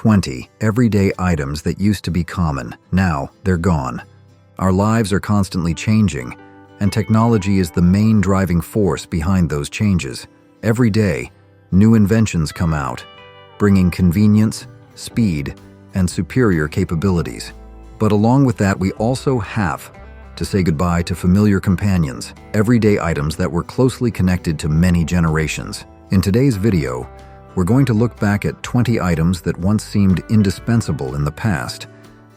20 everyday items that used to be common. Now, they're gone. Our lives are constantly changing, and technology is the main driving force behind those changes. Every day, new inventions come out, bringing convenience, speed, and superior capabilities. But along with that, we also have to say goodbye to familiar companions, everyday items that were closely connected to many generations. In today's video, we're going to look back at 20 items that once seemed indispensable in the past,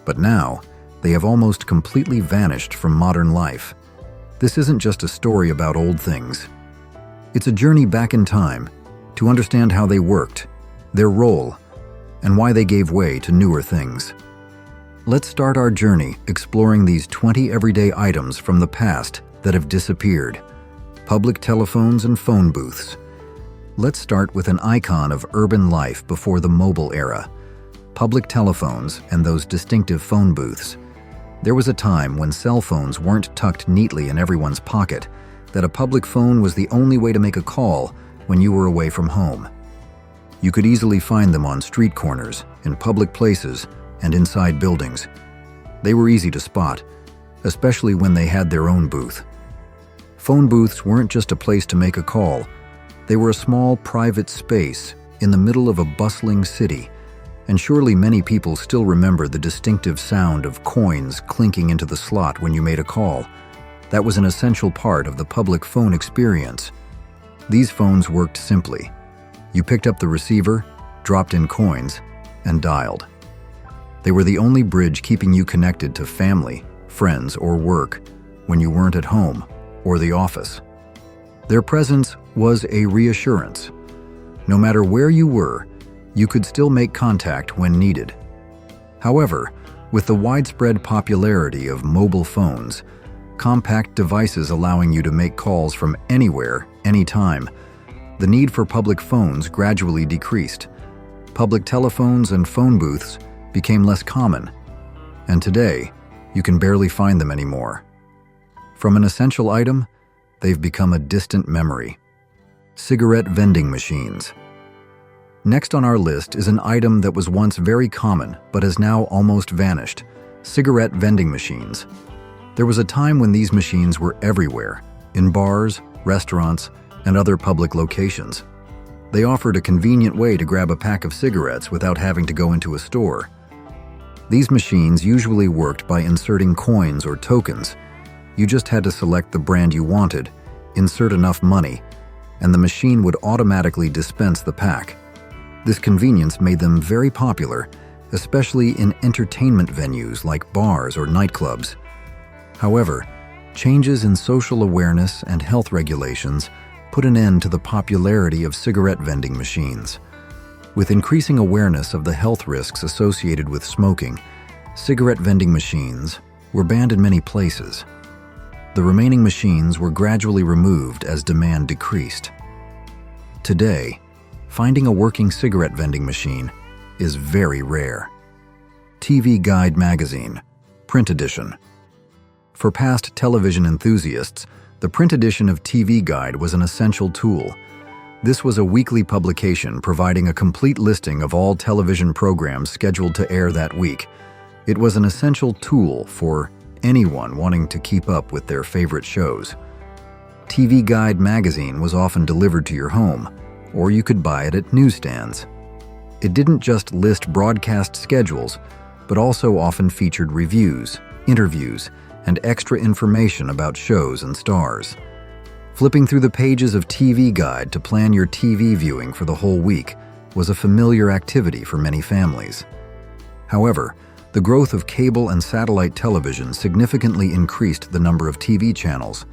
but now they have almost completely vanished from modern life. This isn't just a story about old things. It's a journey back in time to understand how they worked, their role, and why they gave way to newer things. Let's start our journey exploring these 20 everyday items from the past that have disappeared. Public telephones and phone booths. Let's start with an icon of urban life before the mobile era. Public telephones and those distinctive phone booths. There was a time when cell phones weren't tucked neatly in everyone's pocket, that a public phone was the only way to make a call when you were away from home. You could easily find them on street corners, in public places, and inside buildings. They were easy to spot, especially when they had their own booth. Phone booths weren't just a place to make a call. They were a small private space in the middle of a bustling city, and surely many people still remember the distinctive sound of coins clinking into the slot when you made a call. That was an essential part of the public phone experience. These phones worked simply. You picked up the receiver, dropped in coins, and dialed. They were the only bridge keeping you connected to family, friends, or work when you weren't at home or the office. Their presence was a reassurance. No matter where you were, you could still make contact when needed. However, with the widespread popularity of mobile phones, compact devices allowing you to make calls from anywhere, anytime, the need for public phones gradually decreased. Public telephones and phone booths became less common, and today, you can barely find them anymore. From an essential item, they've become a distant memory. Cigarette vending machines. Next on our list is an item that was once very common but has now almost vanished: cigarette vending machines. There was a time when these machines were everywhere, in bars, restaurants, and other public locations. They offered a convenient way to grab a pack of cigarettes without having to go into a store. These machines usually worked by inserting coins or tokens. You just had to select the brand you wanted, insert enough money, and the machine would automatically dispense the pack. This convenience made them very popular, especially in entertainment venues like bars or nightclubs. However, changes in social awareness and health regulations put an end to the popularity of cigarette vending machines. With increasing awareness of the health risks associated with smoking, cigarette vending machines were banned in many places. The remaining machines were gradually removed as demand decreased. Today, finding a working cigarette vending machine is very rare. TV Guide Magazine, Print Edition. For past television enthusiasts, the print edition of TV Guide was an essential tool. This was a weekly publication providing a complete listing of all television programs scheduled to air that week. It was an essential tool for anyone wanting to keep up with their favorite shows. TV Guide magazine was often delivered to your home, or you could buy it at newsstands. It didn't just list broadcast schedules, but also often featured reviews, interviews, and extra information about shows and stars. Flipping through the pages of TV Guide to plan your TV viewing for the whole week was a familiar activity for many families. However, the growth of cable and satellite television significantly increased the number of TV channels.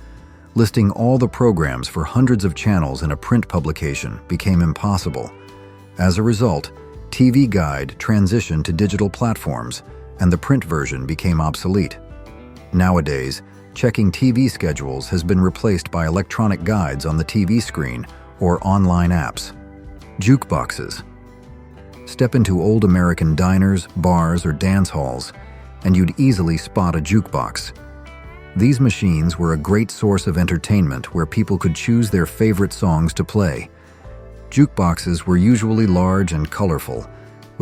Listing all the programs for hundreds of channels in a print publication became impossible. As a result, TV Guide transitioned to digital platforms, and the print version became obsolete. Nowadays, checking TV schedules has been replaced by electronic guides on the TV screen or online apps. Jukeboxes. Step into old American diners, bars, or dance halls, and you'd easily spot a jukebox. These machines were a great source of entertainment where people could choose their favorite songs to play. Jukeboxes were usually large and colorful,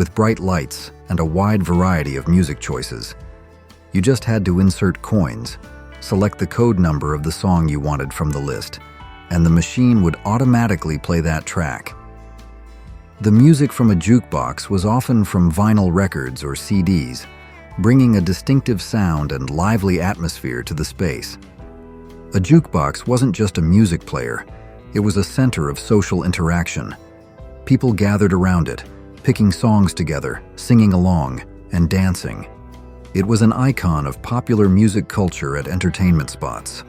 with bright lights and a wide variety of music choices. You just had to insert coins, select the code number of the song you wanted from the list, and the machine would automatically play that track. The music from a jukebox was often from vinyl records or CDs, bringing a distinctive sound and lively atmosphere to the space. A jukebox wasn't just a music player, it was a center of social interaction. People gathered around it, picking songs together, singing along, and dancing. It was an icon of popular music culture at entertainment spots.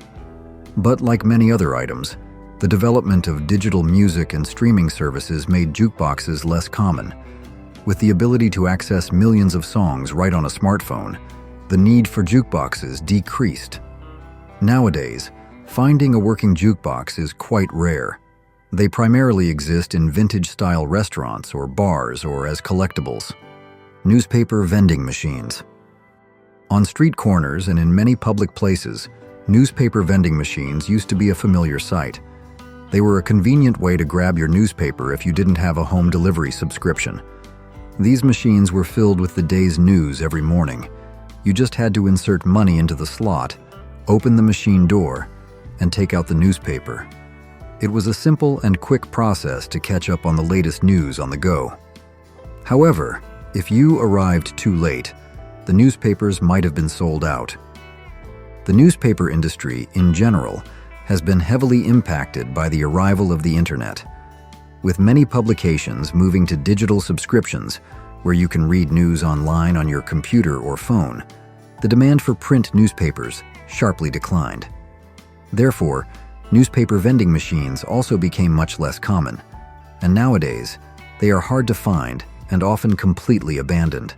But like many other items, the development of digital music and streaming services made jukeboxes less common. With the ability to access millions of songs right on a smartphone, the need for jukeboxes decreased. Nowadays, finding a working jukebox is quite rare. They primarily exist in vintage-style restaurants or bars or as collectibles. Newspaper vending machines. On street corners and in many public places, newspaper vending machines used to be a familiar sight. They were a convenient way to grab your newspaper if you didn't have a home delivery subscription. These machines were filled with the day's news every morning. You just had to insert money into the slot, open the machine door, and take out the newspaper. It was a simple and quick process to catch up on the latest news on the go. However, if you arrived too late, the newspapers might have been sold out. The newspaper industry, in general, has been heavily impacted by the arrival of the internet. With many publications moving to digital subscriptions, where you can read news online on your computer or phone, the demand for print newspapers sharply declined. Therefore, newspaper vending machines also became much less common, and nowadays, they are hard to find and often completely abandoned.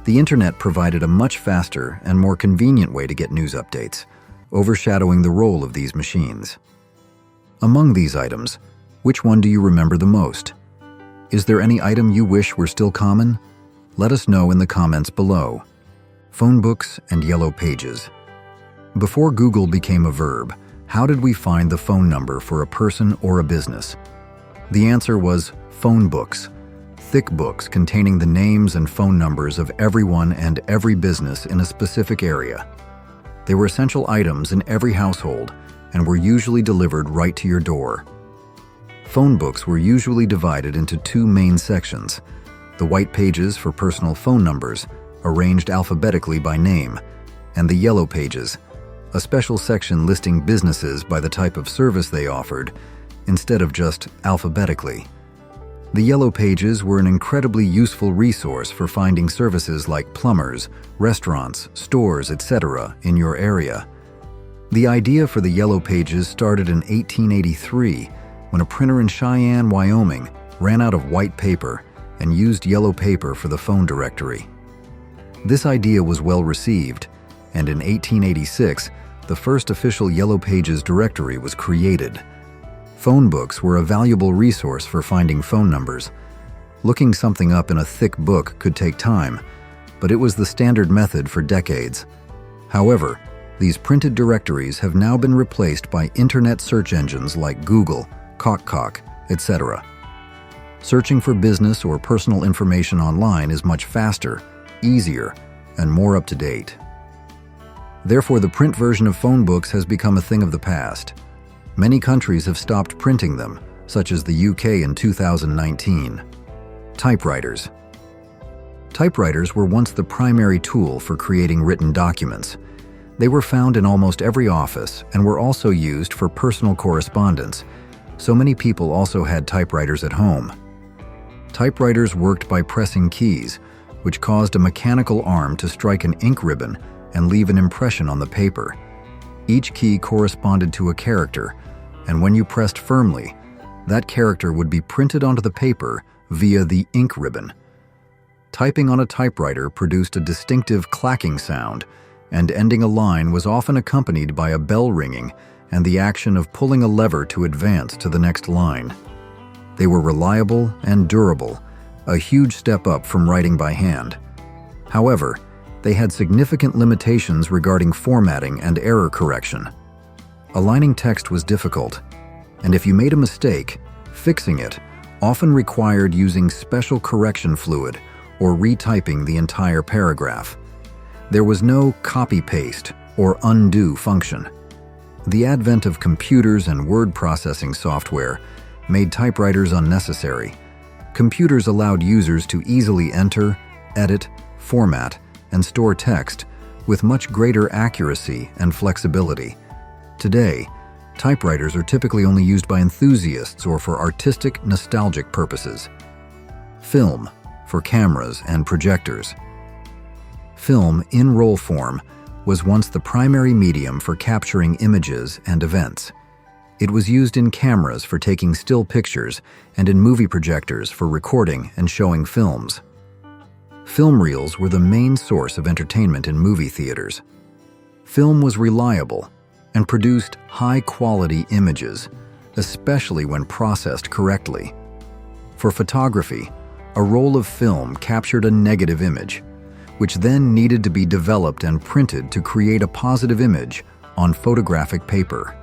The internet provided a much faster and more convenient way to get news updates, overshadowing the role of these machines. Among these items, which one do you remember the most? Is there any item you wish were still common? Let us know in the comments below. Phone books and yellow pages. Before Google became a verb, how did we find the phone number for a person or a business? The answer was phone books. Thick books containing the names and phone numbers of everyone and every business in a specific area. They were essential items in every household and were usually delivered right to your door. Phone books were usually divided into two main sections: the white pages for personal phone numbers, arranged alphabetically by name, and the yellow pages, a special section listing businesses by the type of service they offered, instead of just alphabetically. The yellow pages were an incredibly useful resource for finding services like plumbers, restaurants, stores, etc. in your area. The idea for the yellow pages started in 1883 when a printer in Cheyenne, Wyoming ran out of white paper and used yellow paper for the phone directory. This idea was well received, and in 1886, the first official Yellow Pages directory was created. Phone books were a valuable resource for finding phone numbers. Looking something up in a thick book could take time, but it was the standard method for decades. However, these printed directories have now been replaced by internet search engines like Google, Cock, etc. Searching for business or personal information online is much faster, easier, and more up-to-date. Therefore, the print version of phone books has become a thing of the past. Many countries have stopped printing them, such as the UK in 2019. Typewriters. Typewriters were once the primary tool for creating written documents. They were found in almost every office and were also used for personal correspondence, so many people also had typewriters at home. Typewriters worked by pressing keys, which caused a mechanical arm to strike an ink ribbon and leave an impression on the paper. Each key corresponded to a character, and when you pressed firmly, that character would be printed onto the paper via the ink ribbon. Typing on a typewriter produced a distinctive clacking sound, and ending a line was often accompanied by a bell ringing and the action of pulling a lever to advance to the next line. They were reliable and durable, a huge step up from writing by hand. However, they had significant limitations regarding formatting and error correction. Aligning text was difficult, and if you made a mistake, fixing it, often required using special correction fluid or retyping the entire paragraph. There was no copy-paste or undo function. The advent of computers and word processing software made typewriters unnecessary. Computers allowed users to easily enter, edit, format, and store text with much greater accuracy and flexibility. Today, typewriters are typically only used by enthusiasts or for artistic, nostalgic purposes. Film, for cameras and projectors. Film, in roll form, was once the primary medium for capturing images and events. It was used in cameras for taking still pictures and in movie projectors for recording and showing films. Film reels were the main source of entertainment in movie theaters. Film was reliable and produced high-quality images, especially when processed correctly. For photography, a roll of film captured a negative image, which then needed to be developed and printed to create a positive image on photographic paper.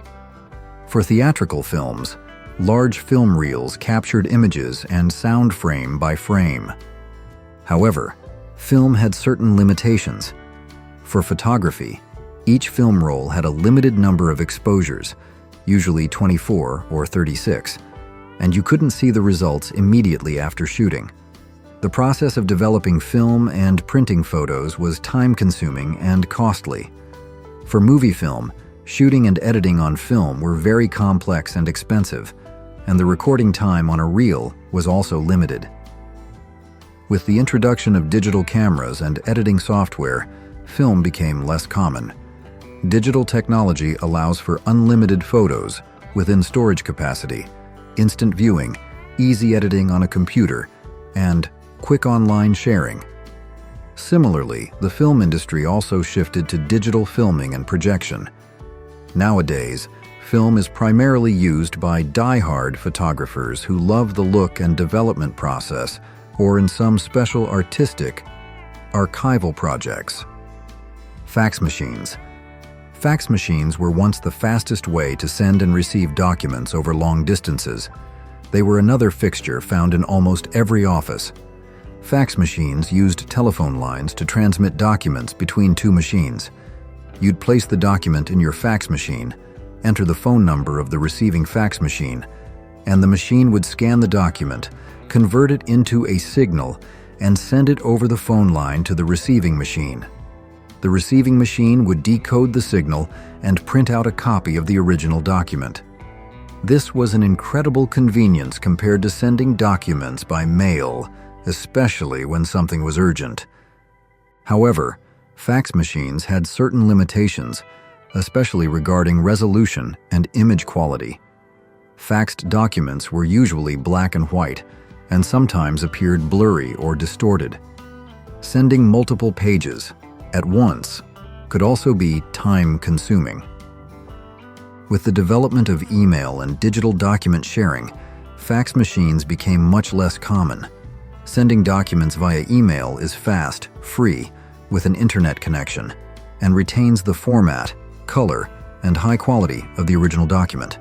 For theatrical films, large film reels captured images and sound frame by frame. However, film had certain limitations. For photography, each film roll had a limited number of exposures, usually 24 or 36, and you couldn't see the results immediately after shooting. The process of developing film and printing photos was time-consuming and costly. For movie film, shooting and editing on film were very complex and expensive, and the recording time on a reel was also limited. With the introduction of digital cameras and editing software, film became less common. Digital technology allows for unlimited photos within storage capacity, instant viewing, easy editing on a computer, and quick online sharing. Similarly, the film industry also shifted to digital filming and projection. Nowadays, film is primarily used by die-hard photographers who love the look and development process, or in some special artistic, archival projects. Fax machines. Fax machines were once the fastest way to send and receive documents over long distances. They were another fixture found in almost every office. Fax machines used telephone lines to transmit documents between two machines. You'd place the document in your fax machine, enter the phone number of the receiving fax machine, and the machine would scan the document, convert it into a signal, and send it over the phone line to the receiving machine. The receiving machine would decode the signal and print out a copy of the original document. This was an incredible convenience compared to sending documents by mail, especially when something was urgent. However, fax machines had certain limitations, especially regarding resolution and image quality. Faxed documents were usually black and white, and sometimes appeared blurry or distorted. Sending multiple pages at once could also be time-consuming. With the development of email and digital document sharing, fax machines became much less common. Sending documents via email is fast, free, with an internet connection, and retains the format, color, and high quality of the original document.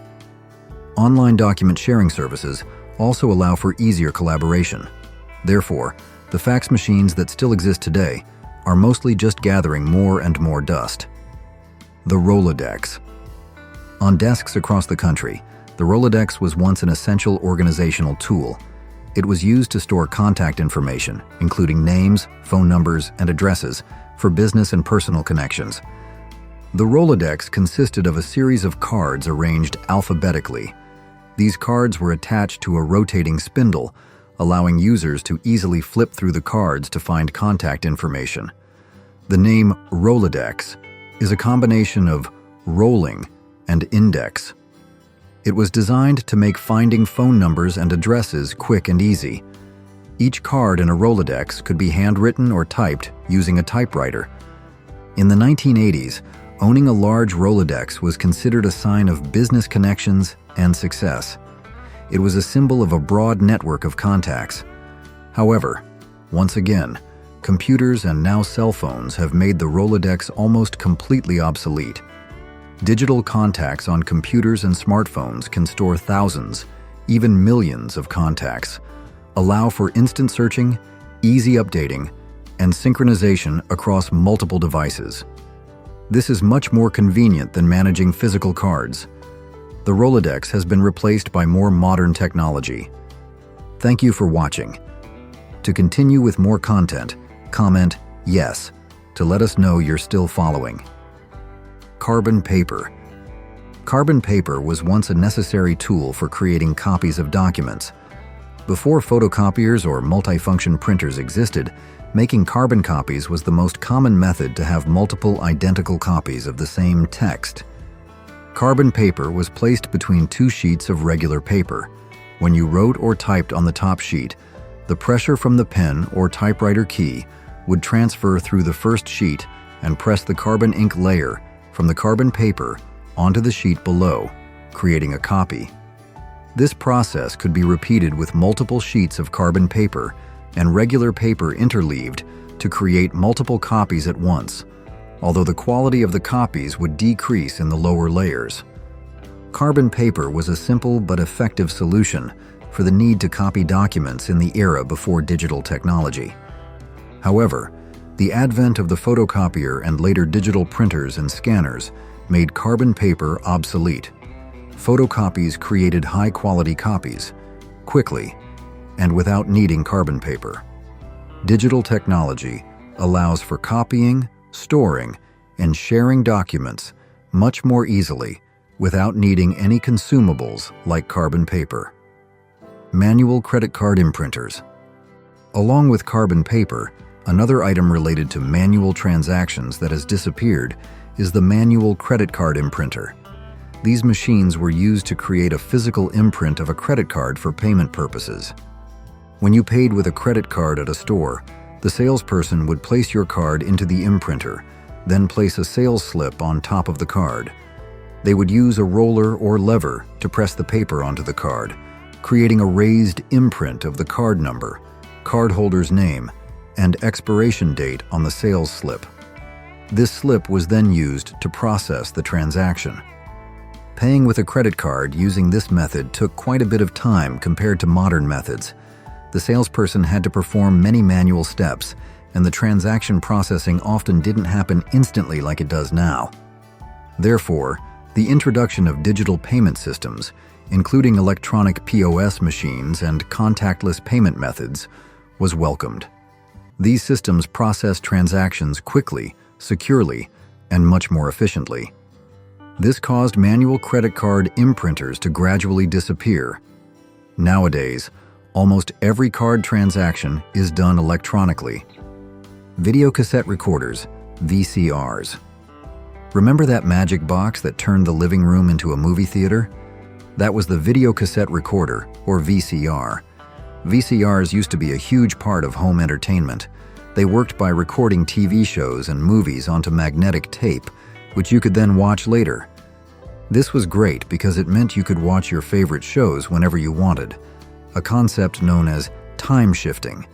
Online document sharing services also allow for easier collaboration. Therefore, the fax machines that still exist today are mostly just gathering more and more dust. The Rolodex. On desks across the country, the Rolodex was once an essential organizational tool. It was used to store contact information, including names, phone numbers, and addresses, for business and personal connections. The Rolodex consisted of a series of cards arranged alphabetically. These cards were attached to a rotating spindle, allowing users to easily flip through the cards to find contact information. The name Rolodex is a combination of rolling and index. It was designed to make finding phone numbers and addresses quick and easy. Each card in a Rolodex could be handwritten or typed using a typewriter. In the 1980s, owning a large Rolodex was considered a sign of business connections and success. It was a symbol of a broad network of contacts. However, once again, computers and now cell phones have made the Rolodex almost completely obsolete. Digital contacts on computers and smartphones can store thousands, even millions of contacts, allow for instant searching, easy updating, and synchronization across multiple devices. This is much more convenient than managing physical cards. The Rolodex has been replaced by more modern technology. Thank you for watching. To continue with more content, comment "Yes" to let us know you're still following. Carbon paper. Carbon paper was once a necessary tool for creating copies of documents. Before photocopiers or multifunction printers existed, making carbon copies was the most common method to have multiple identical copies of the same text. Carbon paper was placed between two sheets of regular paper. When you wrote or typed on the top sheet, the pressure from the pen or typewriter key would transfer through the first sheet and press the carbon ink layer from the carbon paper onto the sheet below, creating a copy. This process could be repeated with multiple sheets of carbon paper and regular paper interleaved to create multiple copies at once, although the quality of the copies would decrease in the lower layers. Carbon paper was a simple but effective solution for the need to copy documents in the era before digital technology. However, the advent of the photocopier and later digital printers and scanners made carbon paper obsolete. Photocopies created high-quality copies, quickly, and without needing carbon paper. Digital technology allows for copying, storing, and sharing documents much more easily without needing any consumables like carbon paper. Manual credit card imprinters. Along with carbon paper, another item related to manual transactions that has disappeared is the manual credit card imprinter. These machines were used to create a physical imprint of a credit card for payment purposes. When you paid with a credit card at a store, the salesperson would place your card into the imprinter, then place a sales slip on top of the card. They would use a roller or lever to press the paper onto the card, creating a raised imprint of the card number, cardholder's name, and expiration date on the sales slip. This slip was then used to process the transaction. Paying with a credit card using this method took quite a bit of time compared to modern methods. The salesperson had to perform many manual steps, and the transaction processing often didn't happen instantly like it does now. Therefore, the introduction of digital payment systems, including electronic POS machines and contactless payment methods, was welcomed. These systems process transactions quickly, securely, and much more efficiently. This caused manual credit card imprinters to gradually disappear. Nowadays, almost every card transaction is done electronically. Videocassette recorders, VCRs. Remember that magic box that turned the living room into a movie theater? That was the videocassette recorder, or VCR. VCRs used to be a huge part of home entertainment. They worked by recording TV shows and movies onto magnetic tape, which you could then watch later. This was great because it meant you could watch your favorite shows whenever you wanted, a concept known as time shifting.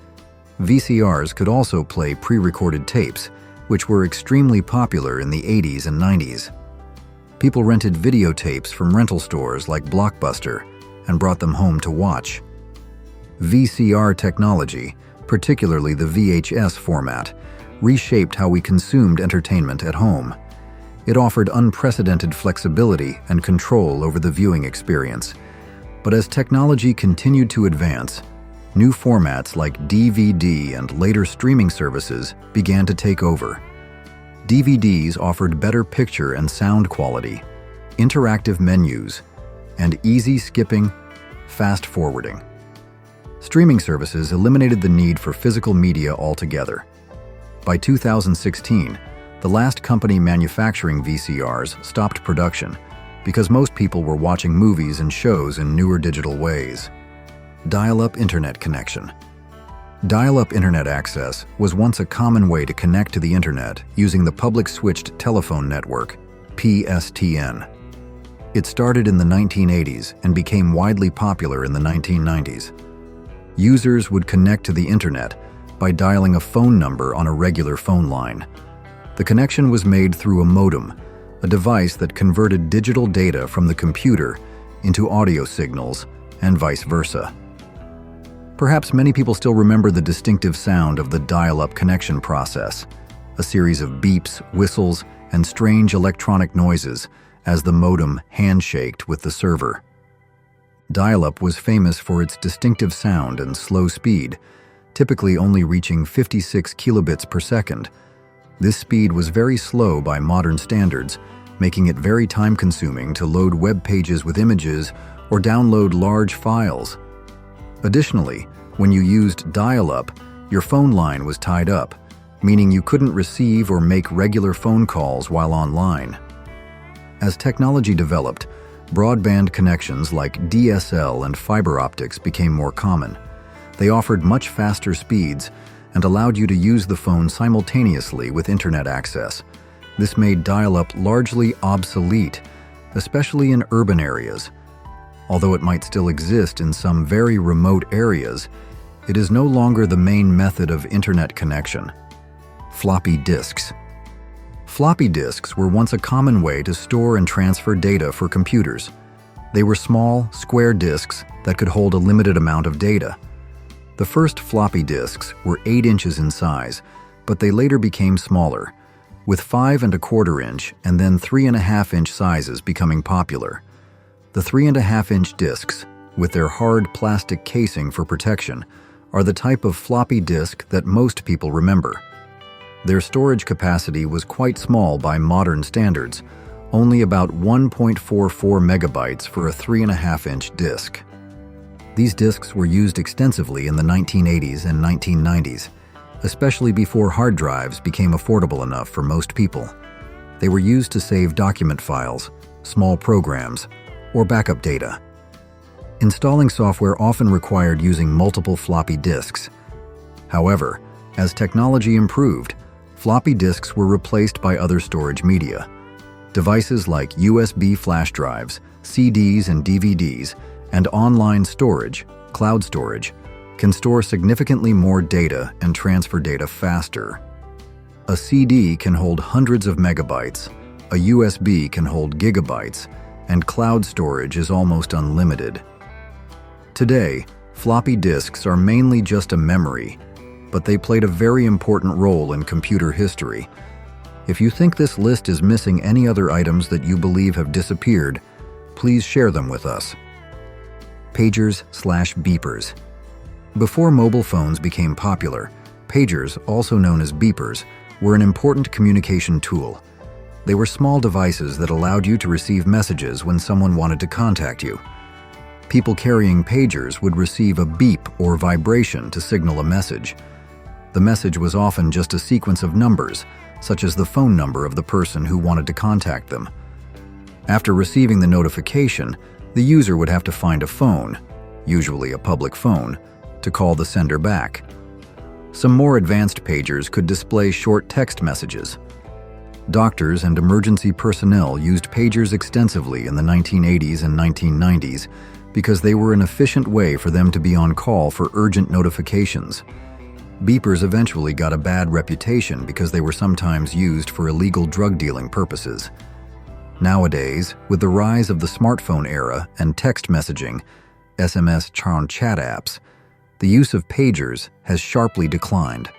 VCRs could also play pre-recorded tapes, which were extremely popular in the 80s and 90s. People rented videotapes from rental stores like Blockbuster and brought them home to watch. VCR technology, particularly the VHS format, reshaped how we consumed entertainment at home. It offered unprecedented flexibility and control over the viewing experience. But as technology continued to advance, new formats like DVD and later streaming services began to take over. DVDs offered better picture and sound quality, interactive menus, and easy skipping, fast forwarding. Streaming services eliminated the need for physical media altogether. By 2016, the last company manufacturing VCRs stopped production because most people were watching movies and shows in newer digital ways. Dial-up internet connection. Dial-up internet access was once a common way to connect to the internet using the public switched telephone network, PSTN. It started in the 1980s and became widely popular in the 1990s. Users would connect to the internet by dialing a phone number on a regular phone line. The connection was made through a modem, a device that converted digital data from the computer into audio signals and vice versa. Perhaps many people still remember the distinctive sound of the dial-up connection process, a series of beeps, whistles, and strange electronic noises as the modem handshaked with the server. Dial-up was famous for its distinctive sound and slow speed, typically only reaching 56 kilobits per second. This speed was very slow by modern standards, making it very time-consuming to load web pages with images or download large files. Additionally, when you used dial-up, your phone line was tied up, meaning you couldn't receive or make regular phone calls while online. As technology developed, broadband connections like DSL and fiber optics became more common. They offered much faster speeds and allowed you to use the phone simultaneously with internet access. This made dial-up largely obsolete, especially in urban areas. Although it might still exist in some very remote areas, it is no longer the main method of internet connection. Floppy disks. Floppy disks were once a common way to store and transfer data for computers. They were small, square disks that could hold a limited amount of data. The first floppy disks were 8 inches in size, but they later became smaller, with 5¼ inch and then 3½ inch sizes becoming popular. The 3½ inch disks, with their hard plastic casing for protection, are the type of floppy disk that most people remember. Their storage capacity was quite small by modern standards, only about 1.44 megabytes for a 3½ inch disk. These disks were used extensively in the 1980s and 1990s, especially before hard drives became affordable enough for most people. They were used to save document files, small programs, or backup data. Installing software often required using multiple floppy disks. However, as technology improved, floppy disks were replaced by other storage media. Devices like USB flash drives, CDs and DVDs, and online storage, cloud storage, can store significantly more data and transfer data faster. A CD can hold hundreds of megabytes, a USB can hold gigabytes, and cloud storage is almost unlimited. Today, floppy disks are mainly just a memory, but they played a very important role in computer history. If you think this list is missing any other items that you believe have disappeared, please share them with us. Pagers/beepers. Before mobile phones became popular, pagers, also known as beepers, were an important communication tool. They were small devices that allowed you to receive messages when someone wanted to contact you. People carrying pagers would receive a beep or vibration to signal a message. The message was often just a sequence of numbers, such as the phone number of the person who wanted to contact them. After receiving the notification, the user would have to find a phone, usually a public phone, to call the sender back. Some more advanced pagers could display short text messages. Doctors and emergency personnel used pagers extensively in the 1980s and 1990s because they were an efficient way for them to be on call for urgent notifications. Beepers eventually got a bad reputation because they were sometimes used for illegal drug dealing purposes. Nowadays, with the rise of the smartphone era and text messaging, SMS chat apps, the use of pagers has sharply declined.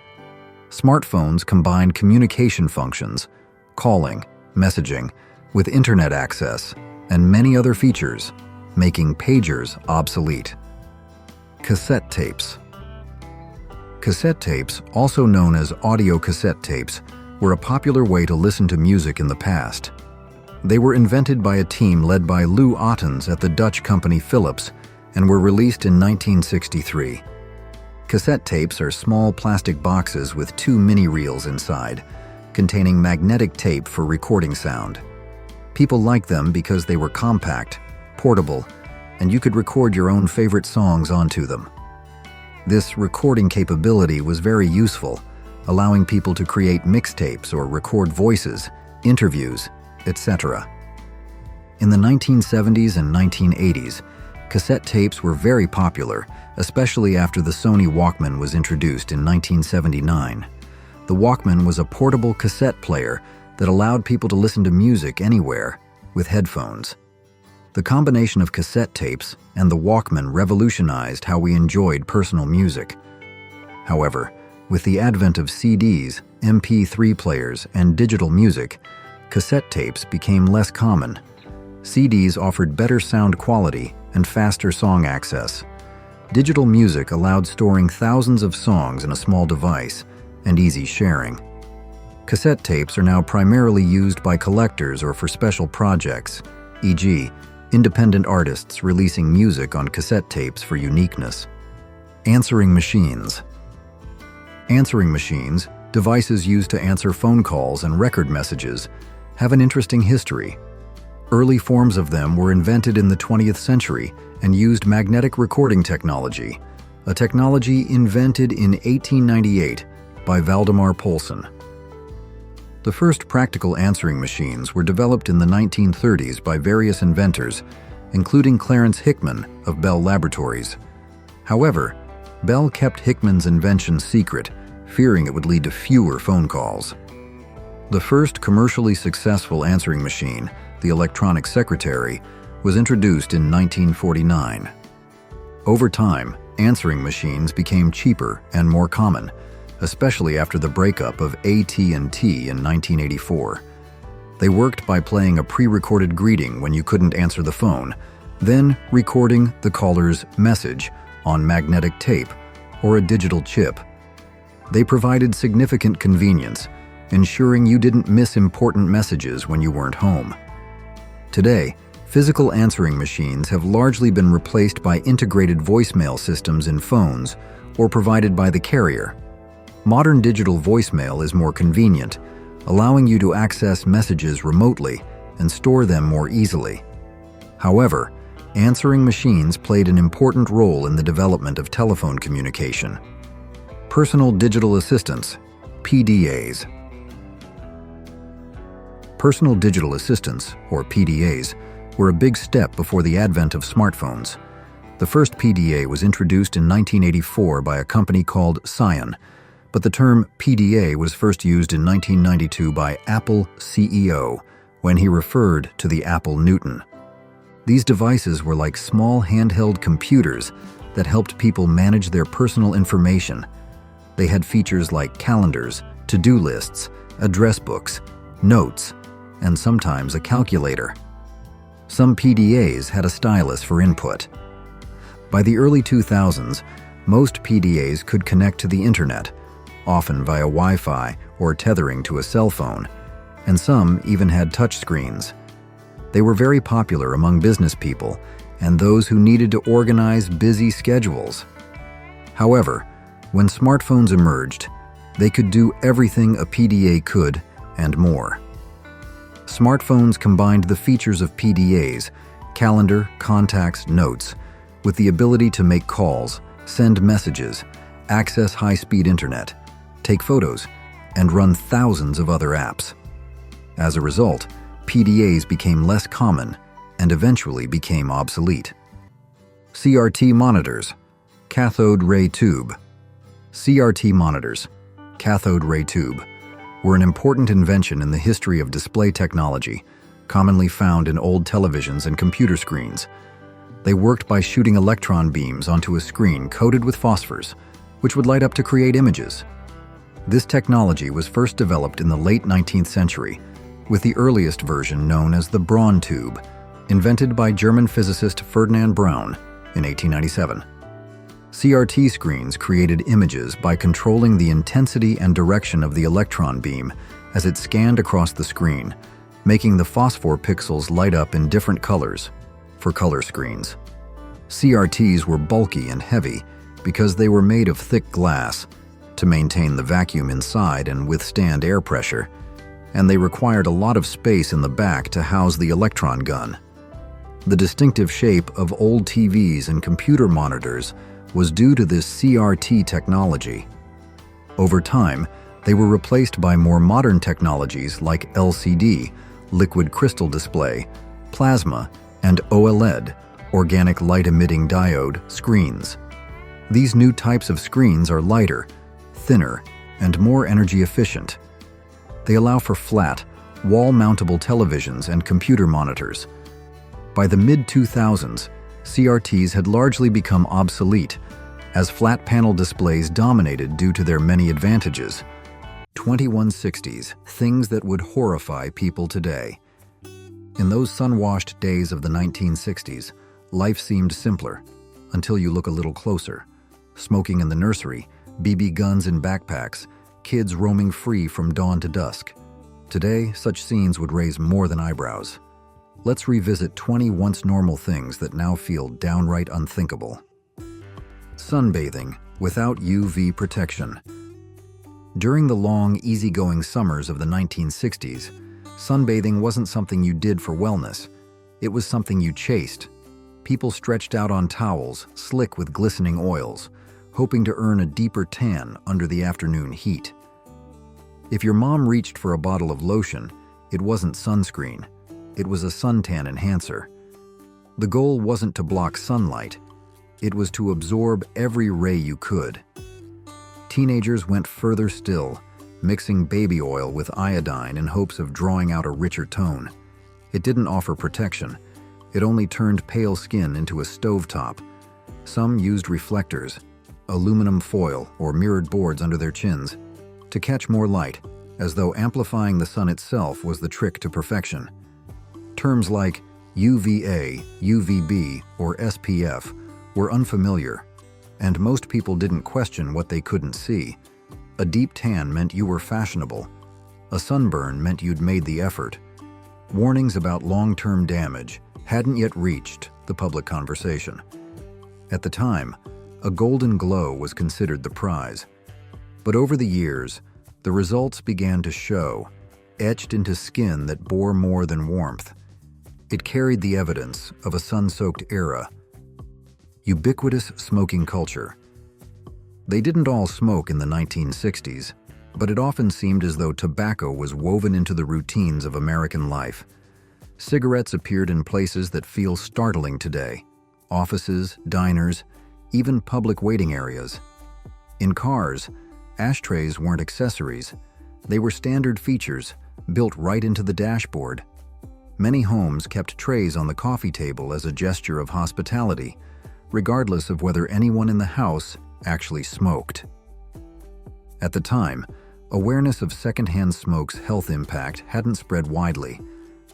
Smartphones combine communication functions, calling, messaging, with internet access, and many other features, making pagers obsolete. Cassette tapes. Cassette tapes, also known as audio cassette tapes, were a popular way to listen to music in the past. They were invented by a team led by Lou Ottens at the Dutch company Philips and were released in 1963. Cassette tapes are small plastic boxes with 2 mini reels inside, containing magnetic tape for recording sound. People liked them because they were compact, portable, and you could record your own favorite songs onto them. This recording capability was very useful, allowing people to create mixtapes or record voices, interviews, etc. In the 1970s and 1980s, cassette tapes were very popular, especially after the Sony Walkman was introduced in 1979. The Walkman was a portable cassette player that allowed people to listen to music anywhere with headphones. The combination of cassette tapes and the Walkman revolutionized how we enjoyed personal music. However, with the advent of CDs, MP3 players, and digital music, cassette tapes became less common. CDs offered better sound quality and faster song access. Digital music allowed storing thousands of songs in a small device and easy sharing. Cassette tapes are now primarily used by collectors or for special projects, e.g., independent artists releasing music on cassette tapes for uniqueness. Answering machines. Answering machines, devices used to answer phone calls and record messages, have an interesting history. Early forms of them were invented in the 20th century and used magnetic recording technology, a technology invented in 1898 by Valdemar Poulsen. The first practical answering machines were developed in the 1930s by various inventors, including Clarence Hickman of Bell Laboratories. However, Bell kept Hickman's invention secret, fearing it would lead to fewer phone calls. The first commercially successful answering machine, the electronic secretary, was introduced in 1949. Over time, answering machines became cheaper and more common, especially after the breakup of AT&T in 1984. They worked by playing a pre-recorded greeting when you couldn't answer the phone, then recording the caller's message on magnetic tape or a digital chip. They provided significant convenience, ensuring you didn't miss important messages when you weren't home. Today, physical answering machines have largely been replaced by integrated voicemail systems in phones or provided by the carrier. Modern digital voicemail is more convenient, allowing you to access messages remotely and store them more easily. However, answering machines played an important role in the development of telephone communication. Personal digital assistants, PDAs. Personal digital assistants, or PDAs, were a big step before the advent of smartphones. The first PDA was introduced in 1984 by a company called Psion, but the term PDA was first used in 1992 by Apple CEO when he referred to the Apple Newton. These devices were like small handheld computers that helped people manage their personal information. They had features like calendars, to-do lists, address books, notes, and sometimes a calculator. Some PDAs had a stylus for input. By the early 2000s, most PDAs could connect to the internet, often via Wi-Fi or tethering to a cell phone, and some even had touchscreens. They were very popular among business people and those who needed to organize busy schedules. However, when smartphones emerged, they could do everything a PDA could and more. Smartphones combined the features of PDAs, calendar, contacts, notes, with the ability to make calls, send messages, access high-speed internet, take photos, and run thousands of other apps. As a result, PDAs became less common and eventually became obsolete. CRT monitors, cathode-ray tube. CRT monitors, cathode-ray tube, were an important invention in the history of display technology, commonly found in old televisions and computer screens. They worked by shooting electron beams onto a screen coated with phosphors, which would light up to create images. This technology was first developed in the late 19th century, with the earliest version known as the Braun tube, invented by German physicist Ferdinand Braun in 1897. CRT screens created images by controlling the intensity and direction of the electron beam as it scanned across the screen, making the phosphor pixels light up in different colors for color screens. CRTs were bulky and heavy because they were made of thick glass to maintain the vacuum inside and withstand air pressure, and they required a lot of space in the back to house the electron gun. The distinctive shape of old TVs and computer monitors was due to this CRT technology. Over time, they were replaced by more modern technologies like LCD, liquid crystal display, plasma, and OLED, organic light-emitting diode, screens. These new types of screens are lighter, thinner, and more energy efficient. They allow for flat, wall-mountable televisions and computer monitors. By the mid-2000s, CRTs had largely become obsolete, as flat panel displays dominated due to their many advantages. 2160s, things that would horrify people today. In those sun-washed days of the 1960s, life seemed simpler, until you look a little closer. Smoking in the nursery, BB guns in backpacks, kids roaming free from dawn to dusk. Today, such scenes would raise more than eyebrows. Let's revisit 20 once normal things that now feel downright unthinkable. Sunbathing without UV protection. During the long, easygoing summers of the 1960s, sunbathing wasn't something you did for wellness. It was something you chased. People stretched out on towels, slick with glistening oils, hoping to earn a deeper tan under the afternoon heat. If your mom reached for a bottle of lotion, it wasn't sunscreen. It was a suntan enhancer. The goal wasn't to block sunlight. It was to absorb every ray you could. Teenagers went further still, mixing baby oil with iodine in hopes of drawing out a richer tone. It didn't offer protection. It only turned pale skin into a stovetop. Some used reflectors, aluminum foil, or mirrored boards under their chins to catch more light, as though amplifying the sun itself was the trick to perfection. Terms like UVA, UVB, or SPF were unfamiliar, and most people didn't question what they couldn't see. A deep tan meant you were fashionable. A sunburn meant you'd made the effort. Warnings about long-term damage hadn't yet reached the public conversation. At the time, a golden glow was considered the prize. But over the years, the results began to show, etched into skin that bore more than warmth. It carried the evidence of a sun-soaked era. Ubiquitous smoking culture. They didn't all smoke in the 1960s, but it often seemed as though tobacco was woven into the routines of American life. Cigarettes appeared in places that feel startling today: offices, diners, even public waiting areas. In cars, ashtrays weren't accessories. They were standard features, built right into the dashboard. Many homes kept trays on the coffee table as a gesture of hospitality, regardless of whether anyone in the house actually smoked. At the time, awareness of secondhand smoke's health impact hadn't spread widely.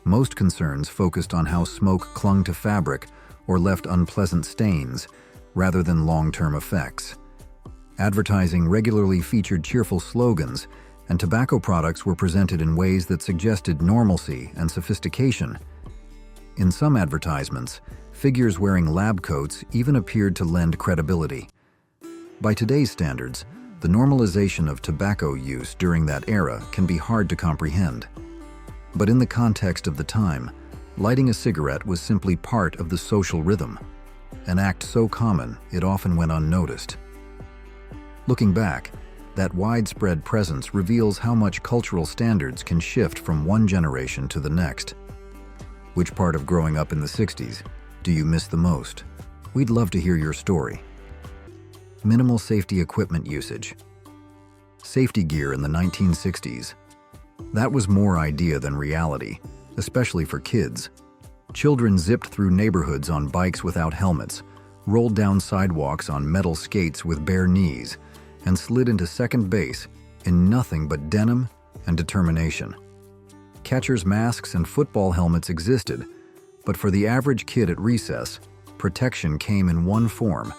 Most concerns focused on how smoke clung to fabric or left unpleasant stains, rather than long-term effects. Advertising regularly featured cheerful slogans, and tobacco products were presented in ways that suggested normalcy and sophistication. In some advertisements, figures wearing lab coats even appeared to lend credibility. By today's standards, the normalization of tobacco use during that era can be hard to comprehend. But in the context of the time, lighting a cigarette was simply part of the social rhythm, an act so common it often went unnoticed. Looking back, that widespread presence reveals how much cultural standards can shift from one generation to the next. Which part of growing up in the 60s do you miss the most? We'd love to hear your story. Minimal safety equipment usage. Safety gear in the 1960s. That was more idea than reality, especially for kids. Children zipped through neighborhoods on bikes without helmets, rolled down sidewalks on metal skates with bare knees, and slid into second base in nothing but denim and determination. Catcher's masks and football helmets existed, but for the average kid at recess, protection came in one form: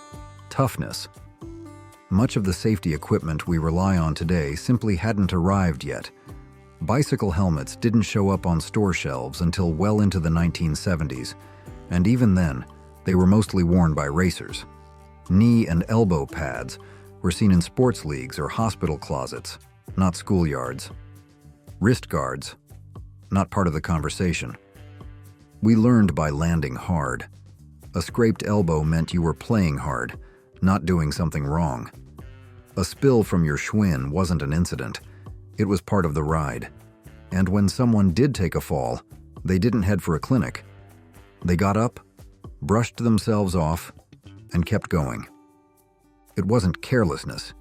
toughness. Much of the safety equipment we rely on today simply hadn't arrived yet. Bicycle helmets didn't show up on store shelves until well into the 1970s, and even then, they were mostly worn by racers. Knee and elbow pads were seen in sports leagues or hospital closets, not schoolyards. Wrist guards, not part of the conversation. We learned by landing hard. A scraped elbow meant you were playing hard, not doing something wrong. A spill from your Schwinn wasn't an incident. It was part of the ride. And when someone did take a fall, they didn't head for a clinic. They got up, brushed themselves off, and kept going. It wasn't carelessness.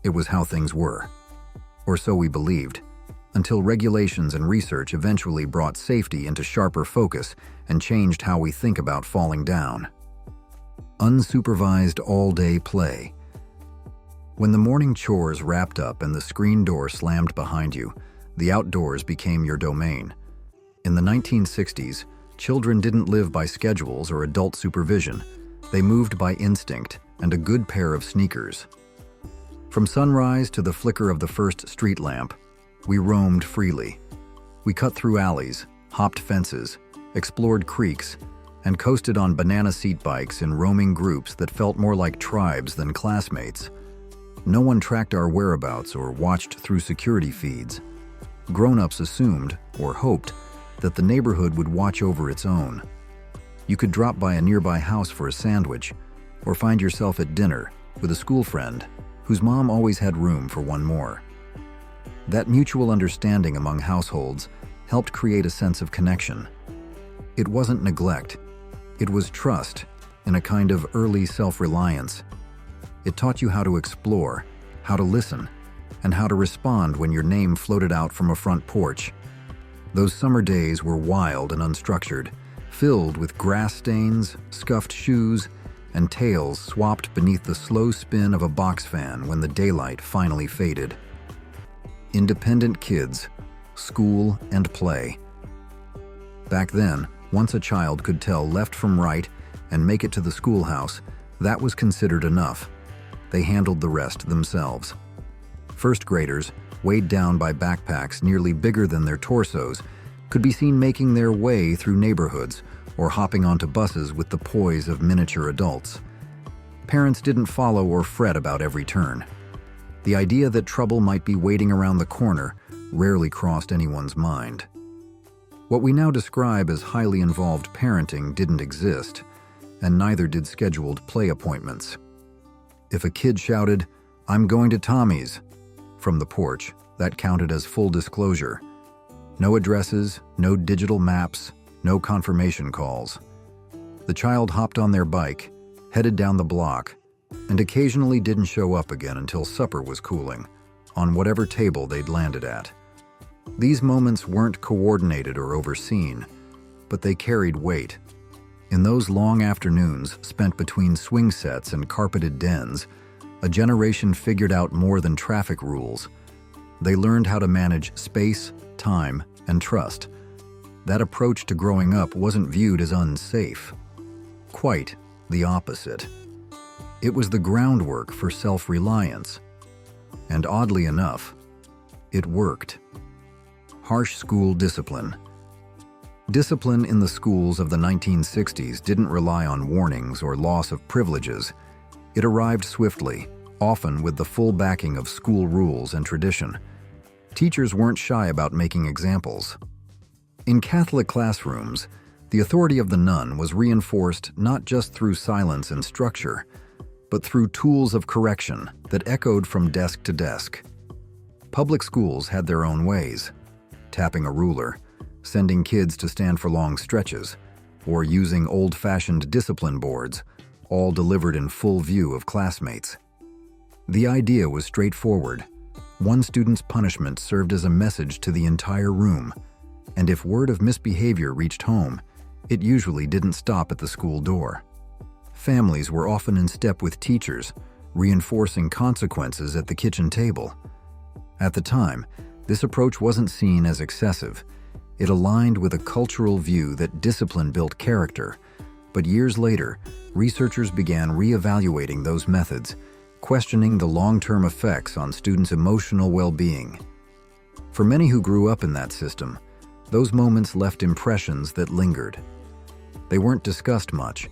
It was how things were. Or so we believed, until regulations and research eventually brought safety into sharper focus and changed how we think about falling down. Unsupervised all-day play. When the morning chores wrapped up and the screen door slammed behind you, the outdoors became your domain. In the 1960s, children didn't live by schedules or adult supervision. They moved by instinct and a good pair of sneakers. From sunrise to the flicker of the first street lamp, we roamed freely. We cut through alleys, hopped fences, explored creeks, and coasted on banana seat bikes in roaming groups that felt more like tribes than classmates. No one tracked our whereabouts or watched through security feeds. Grown-ups assumed, or hoped, that the neighborhood would watch over its own. You could drop by a nearby house for a sandwich, or find yourself at dinner with a school friend whose mom always had room for one more. That mutual understanding among households helped create a sense of connection. It wasn't neglect, it was trust in a kind of early self-reliance. It taught you how to explore, how to listen, and how to respond when your name floated out from a front porch. Those summer days were wild and unstructured, filled with grass stains, scuffed shoes, and tails swapped beneath the slow spin of a box fan when the daylight finally faded. Independent kids, school and play. Back then, once a child could tell left from right and make it to the schoolhouse, that was considered enough. They handled the rest themselves. First graders, weighed down by backpacks nearly bigger than their torsos, could be seen making their way through neighborhoods or hopping onto buses with the poise of miniature adults. Parents didn't follow or fret about every turn. The idea that trouble might be waiting around the corner rarely crossed anyone's mind. What we now describe as highly involved parenting didn't exist, and neither did scheduled play appointments. If a kid shouted, "I'm going to Tommy's," from the porch, that counted as full disclosure. No addresses, no digital maps, no confirmation calls. The child hopped on their bike, headed down the block, and occasionally didn't show up again until supper was cooling, on whatever table they'd landed at. These moments weren't coordinated or overseen, but they carried weight. In those long afternoons spent between swing sets and carpeted dens, a generation figured out more than traffic rules. They learned how to manage space, time, and trust. That approach to growing up wasn't viewed as unsafe. Quite the opposite. It was the groundwork for self-reliance. And oddly enough, it worked. Harsh school discipline. Discipline in the schools of the 1960s didn't rely on warnings or loss of privileges. It arrived swiftly, often with the full backing of school rules and tradition. Teachers weren't shy about making examples. In Catholic classrooms, the authority of the nun was reinforced not just through silence and structure, but through tools of correction that echoed from desk to desk. Public schools had their own ways, tapping a ruler, sending kids to stand for long stretches, or using old-fashioned discipline boards, all delivered in full view of classmates. The idea was straightforward. One student's punishment served as a message to the entire room, and if word of misbehavior reached home, it usually didn't stop at the school door. Families were often in step with teachers, reinforcing consequences at the kitchen table. At the time, this approach wasn't seen as excessive. It aligned with a cultural view that discipline built character. But years later, researchers began reevaluating those methods, questioning the long-term effects on students' emotional well-being. For many who grew up in that system, those moments left impressions that lingered. They weren't discussed much,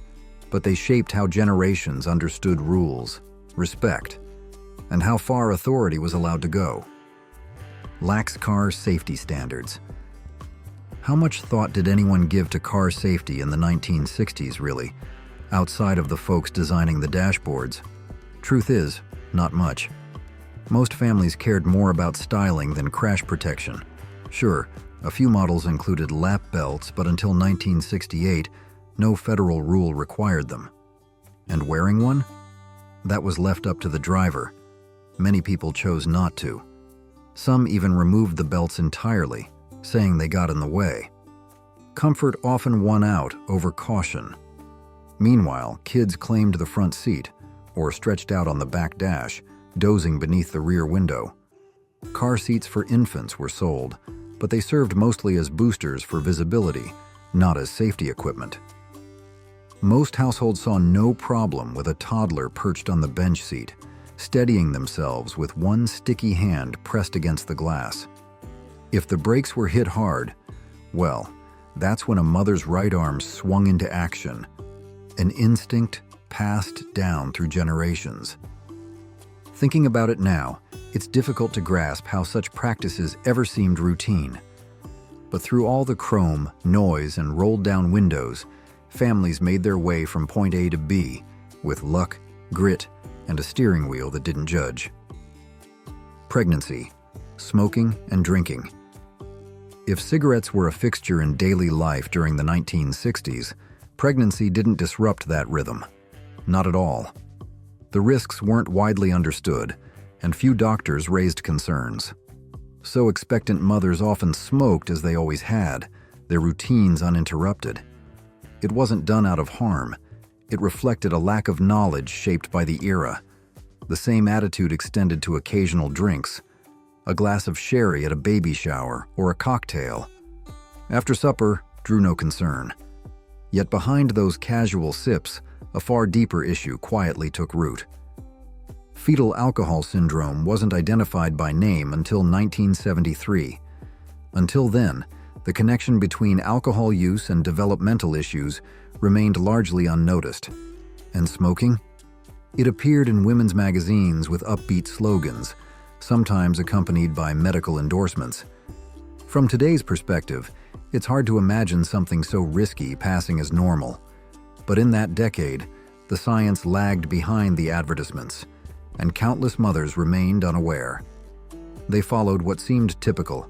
but they shaped how generations understood rules, respect, and how far authority was allowed to go. Lax car safety standards. How much thought did anyone give to car safety in the 1960s, really, outside of the folks designing the dashboards? Truth is, not much. Most families cared more about styling than crash protection. Sure, a few models included lap belts, but until 1968, no federal rule required them. And wearing one? That was left up to the driver. Many people chose not to. Some even removed the belts entirely, saying they got in the way. Comfort often won out over caution. Meanwhile, kids claimed the front seat, or stretched out on the back dash, dozing beneath the rear window. Car seats for infants were sold, but they served mostly as boosters for visibility, not as safety equipment. Most households saw no problem with a toddler perched on the bench seat, steadying themselves with one sticky hand pressed against the glass. If the brakes were hit hard, well, that's when a mother's right arm swung into action, an instinct passed down through generations. Thinking about it now, it's difficult to grasp how such practices ever seemed routine. But through all the chrome, noise, and rolled-down windows, families made their way from point A to B with luck, grit, and a steering wheel that didn't judge. Pregnancy, smoking, and drinking. If cigarettes were a fixture in daily life during the 1960s, pregnancy didn't disrupt that rhythm. Not at all. The risks weren't widely understood, and few doctors raised concerns. So expectant mothers often smoked as they always had, their routines uninterrupted. It wasn't done out of harm. It reflected a lack of knowledge shaped by the era. The same attitude extended to occasional drinks, a glass of sherry at a baby shower or a cocktail. After supper drew no concern. Yet behind those casual sips, a far deeper issue quietly took root. Fetal alcohol syndrome wasn't identified by name until 1973. Until then, the connection between alcohol use and developmental issues remained largely unnoticed. And smoking? It appeared in women's magazines with upbeat slogans, sometimes accompanied by medical endorsements. From today's perspective, it's hard to imagine something so risky passing as normal. But in that decade, the science lagged behind the advertisements, and countless mothers remained unaware. They followed what seemed typical,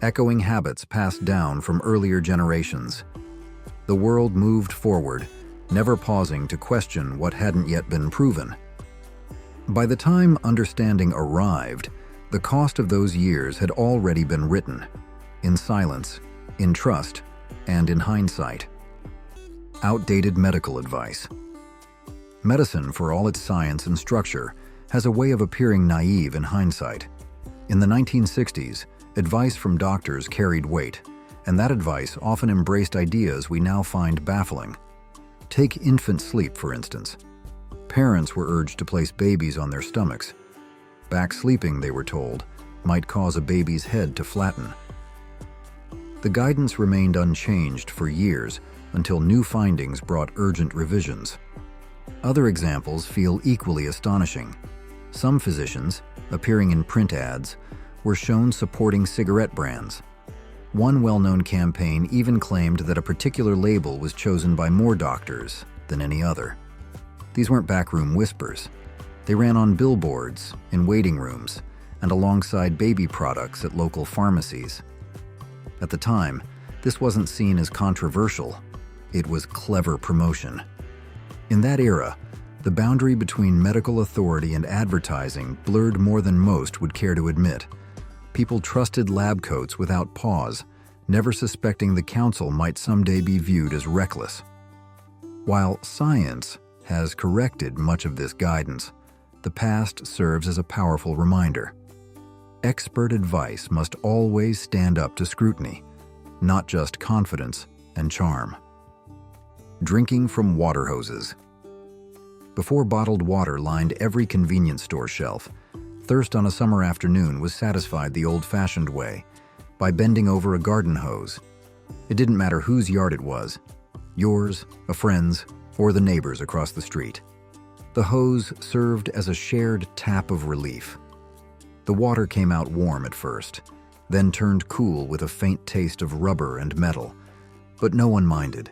echoing habits passed down from earlier generations. The world moved forward, never pausing to question what hadn't yet been proven. By the time understanding arrived, the cost of those years had already been written, in silence, in trust, and in hindsight. Outdated medical advice. Medicine, for all its science and structure, has a way of appearing naive in hindsight. In the 1960s, advice from doctors carried weight, and that advice often embraced ideas we now find baffling. Take infant sleep, for instance. Parents were urged to place babies on their stomachs. Back sleeping, they were told, might cause a baby's head to flatten. The guidance remained unchanged for years until new findings brought urgent revisions. Other examples feel equally astonishing. Some physicians, appearing in print ads, were shown supporting cigarette brands. One well-known campaign even claimed that a particular label was chosen by more doctors than any other. These weren't backroom whispers. They ran on billboards, in waiting rooms, and alongside baby products at local pharmacies. At the time, this wasn't seen as controversial. It was clever promotion. In that era, the boundary between medical authority and advertising blurred more than most would care to admit. People trusted lab coats without pause, never suspecting the counsel might someday be viewed as reckless. While science has corrected much of this guidance, the past serves as a powerful reminder. Expert advice must always stand up to scrutiny, not just confidence and charm. Drinking from water hoses. Before bottled water lined every convenience store shelf, thirst on a summer afternoon was satisfied the old-fashioned way, by bending over a garden hose. It didn't matter whose yard it was, yours, a friend's, or the neighbor's across the street. The hose served as a shared tap of relief. The water came out warm at first, then turned cool with a faint taste of rubber and metal, but no one minded.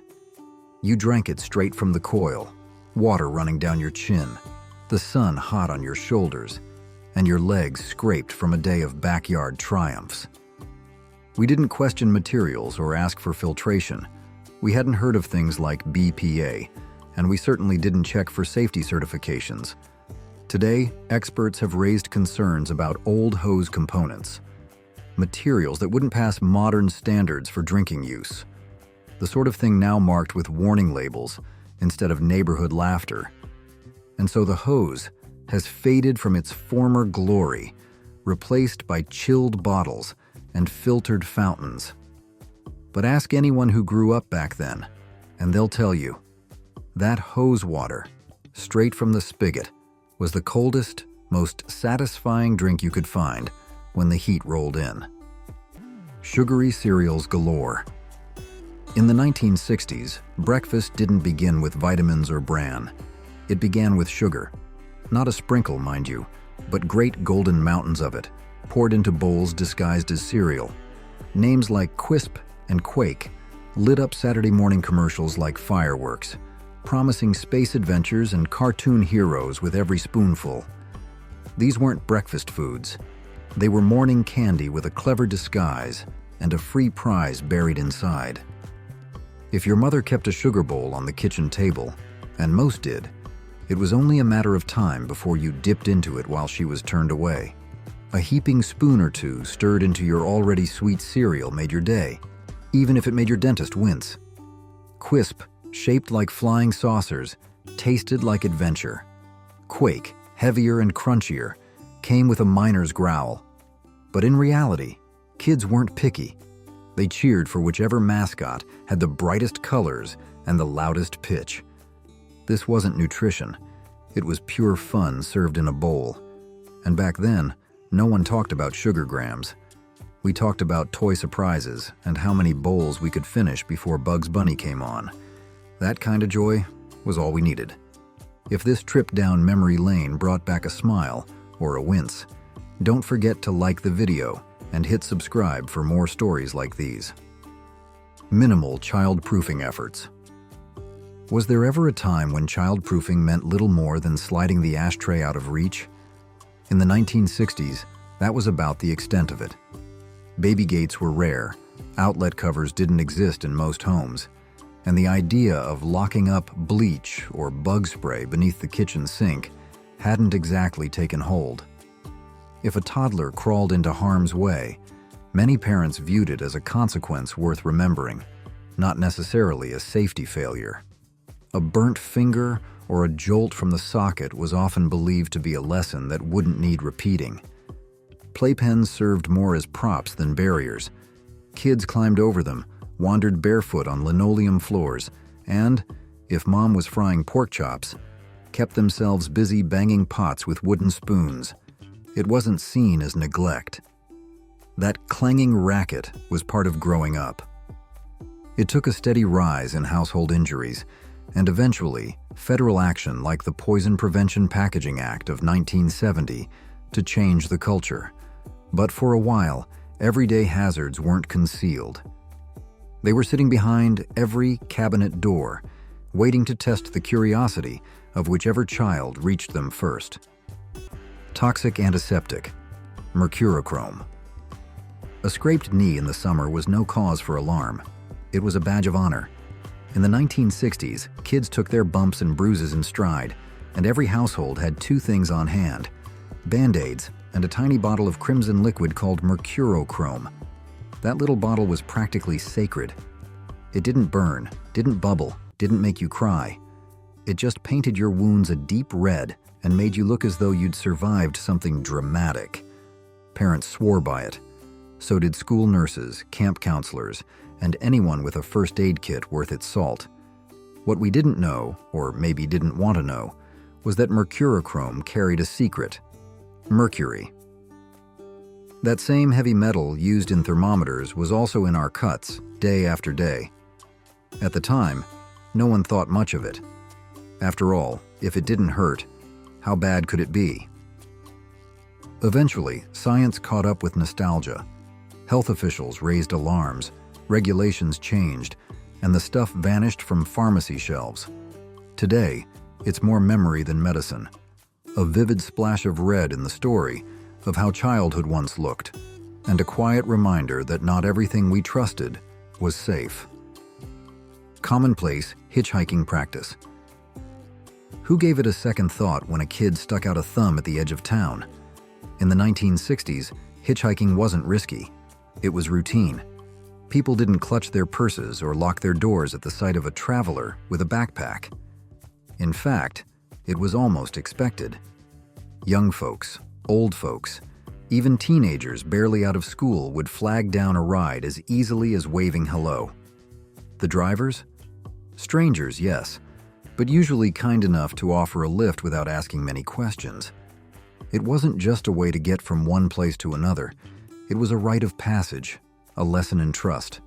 You drank it straight from the coil, water running down your chin, the sun hot on your shoulders, and your legs scraped from a day of backyard triumphs. We didn't question materials or ask for filtration. We hadn't heard of things like BPA, and we certainly didn't check for safety certifications. Today, experts have raised concerns about old hose components, materials that wouldn't pass modern standards for drinking use. The sort of thing now marked with warning labels instead of neighborhood laughter. And so the hose has faded from its former glory, replaced by chilled bottles and filtered fountains. But ask anyone who grew up back then, and they'll tell you, that hose water, straight from the spigot, was the coldest, most satisfying drink you could find when the heat rolled in. Sugary cereals galore. In the 1960s, breakfast didn't begin with vitamins or bran. It began with sugar. Not a sprinkle, mind you, but great golden mountains of it, poured into bowls disguised as cereal. Names like Quisp and Quake lit up Saturday morning commercials like fireworks, promising space adventures and cartoon heroes with every spoonful. These weren't breakfast foods. They were morning candy with a clever disguise and a free prize buried inside. If your mother kept a sugar bowl on the kitchen table, and most did, it was only a matter of time before you dipped into it while she was turned away. A heaping spoon or two stirred into your already sweet cereal made your day, even if it made your dentist wince. Quisp, shaped like flying saucers, tasted like adventure. Quake, heavier and crunchier, came with a miner's growl. But in reality, kids weren't picky. They cheered for whichever mascot had the brightest colors and the loudest pitch. This wasn't nutrition. It was pure fun served in a bowl. And back then, no one talked about sugar grams. We talked about toy surprises and how many bowls we could finish before Bugs Bunny came on. That kind of joy was all we needed. If this trip down memory lane brought back a smile or a wince, don't forget to like the video and hit subscribe for more stories like these. Minimal child-proofing efforts. Was there ever a time when child-proofing meant little more than sliding the ashtray out of reach? In the 1960s, that was about the extent of it. Baby gates were rare, outlet covers didn't exist in most homes, and the idea of locking up bleach or bug spray beneath the kitchen sink hadn't exactly taken hold. If a toddler crawled into harm's way, many parents viewed it as a consequence worth remembering, not necessarily a safety failure. A burnt finger or a jolt from the socket was often believed to be a lesson that wouldn't need repeating. Playpens served more as props than barriers. Kids climbed over them, wandered barefoot on linoleum floors, and, if mom was frying pork chops, kept themselves busy banging pots with wooden spoons. It wasn't seen as neglect. That clanging racket was part of growing up. It took a steady rise in household injuries, and eventually, federal action like the Poison Prevention Packaging Act of 1970 to change the culture. But for a while, everyday hazards weren't concealed. They were sitting behind every cabinet door, waiting to test the curiosity of whichever child reached them first. Toxic antiseptic, mercurochrome. A scraped knee in the summer was no cause for alarm. It was a badge of honor. In the 1960s, kids took their bumps and bruises in stride, and every household had two things on hand: Band-Aids and a tiny bottle of crimson liquid called mercurochrome. That little bottle was practically sacred. It didn't burn, didn't bubble, didn't make you cry. It just painted your wounds a deep red and made you look as though you'd survived something dramatic. Parents swore by it. So did school nurses, camp counselors, and anyone with a first aid kit worth its salt. What we didn't know, or maybe didn't want to know, was that mercurochrome carried a secret: mercury. That same heavy metal used in thermometers was also in our cuts, day after day. At the time, no one thought much of it. After all, if it didn't hurt, how bad could it be? Eventually, science caught up with nostalgia. Health officials raised alarms, regulations changed, and the stuff vanished from pharmacy shelves. Today, it's more memory than medicine. A vivid splash of red in the story of how childhood once looked, and a quiet reminder that not everything we trusted was safe. Commonplace hitchhiking practice. Who gave it a second thought when a kid stuck out a thumb at the edge of town? In the 1960s, hitchhiking wasn't risky. It was routine. People didn't clutch their purses or lock their doors at the sight of a traveler with a backpack. In fact, it was almost expected. Young folks, old folks, even teenagers barely out of school would flag down a ride as easily as waving hello. The drivers? Strangers, yes, but usually kind enough to offer a lift without asking many questions. It wasn't just a way to get from one place to another. It was a rite of passage, a lesson in trust,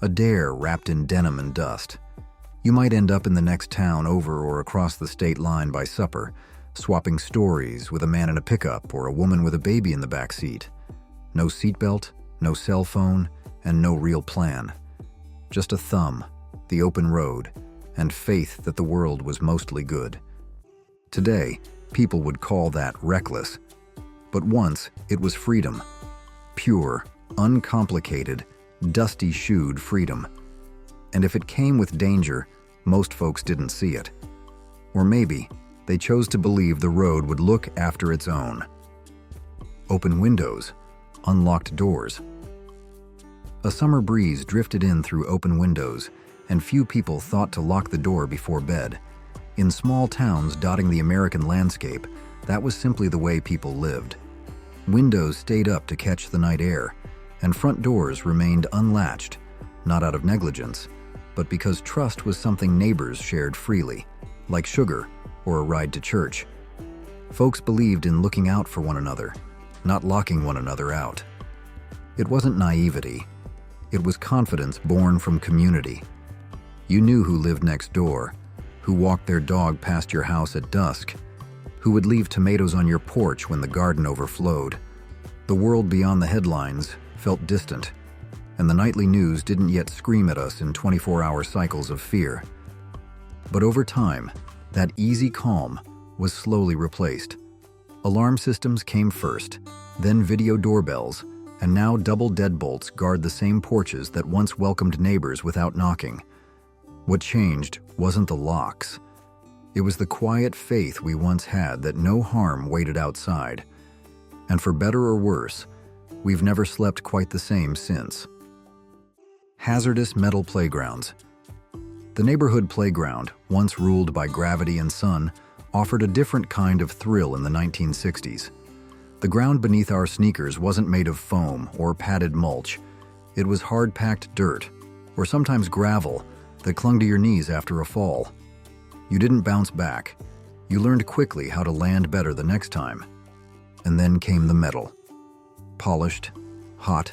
a dare wrapped in denim and dust. You might end up in the next town over or across the state line by supper, swapping stories with a man in a pickup or a woman with a baby in the back seat. No seatbelt, no cell phone, and no real plan. Just a thumb, the open road, and faith that the world was mostly good. Today, people would call that reckless. But once, it was freedom. Pure, uncomplicated, dusty-shoed freedom. And if it came with danger, most folks didn't see it. Or maybe they chose to believe the road would look after its own. Open windows, unlocked doors. A summer breeze drifted in through open windows, and few people thought to lock the door before bed. In small towns dotting the American landscape, that was simply the way people lived. Windows stayed up to catch the night air, and front doors remained unlatched, not out of negligence, but because trust was something neighbors shared freely, like sugar or a ride to church. Folks believed in looking out for one another, not locking one another out. It wasn't naivety. It was confidence born from community. You knew who lived next door, who walked their dog past your house at dusk, who would leave tomatoes on your porch when the garden overflowed. The world beyond the headlines felt distant, and the nightly news didn't yet scream at us in 24-hour cycles of fear. But over time, that easy calm was slowly replaced. Alarm systems came first, then video doorbells, and now double deadbolts guard the same porches that once welcomed neighbors without knocking. What changed wasn't the locks. It was the quiet faith we once had that no harm waited outside. And for better or worse, we've never slept quite the same since. Hazardous metal playgrounds. The neighborhood playground, once ruled by gravity and sun, offered a different kind of thrill in the 1960s. The ground beneath our sneakers wasn't made of foam or padded mulch. It was hard-packed dirt, or sometimes gravel, that clung to your knees after a fall. You didn't bounce back. You learned quickly how to land better the next time. And then came the metal. Polished, hot,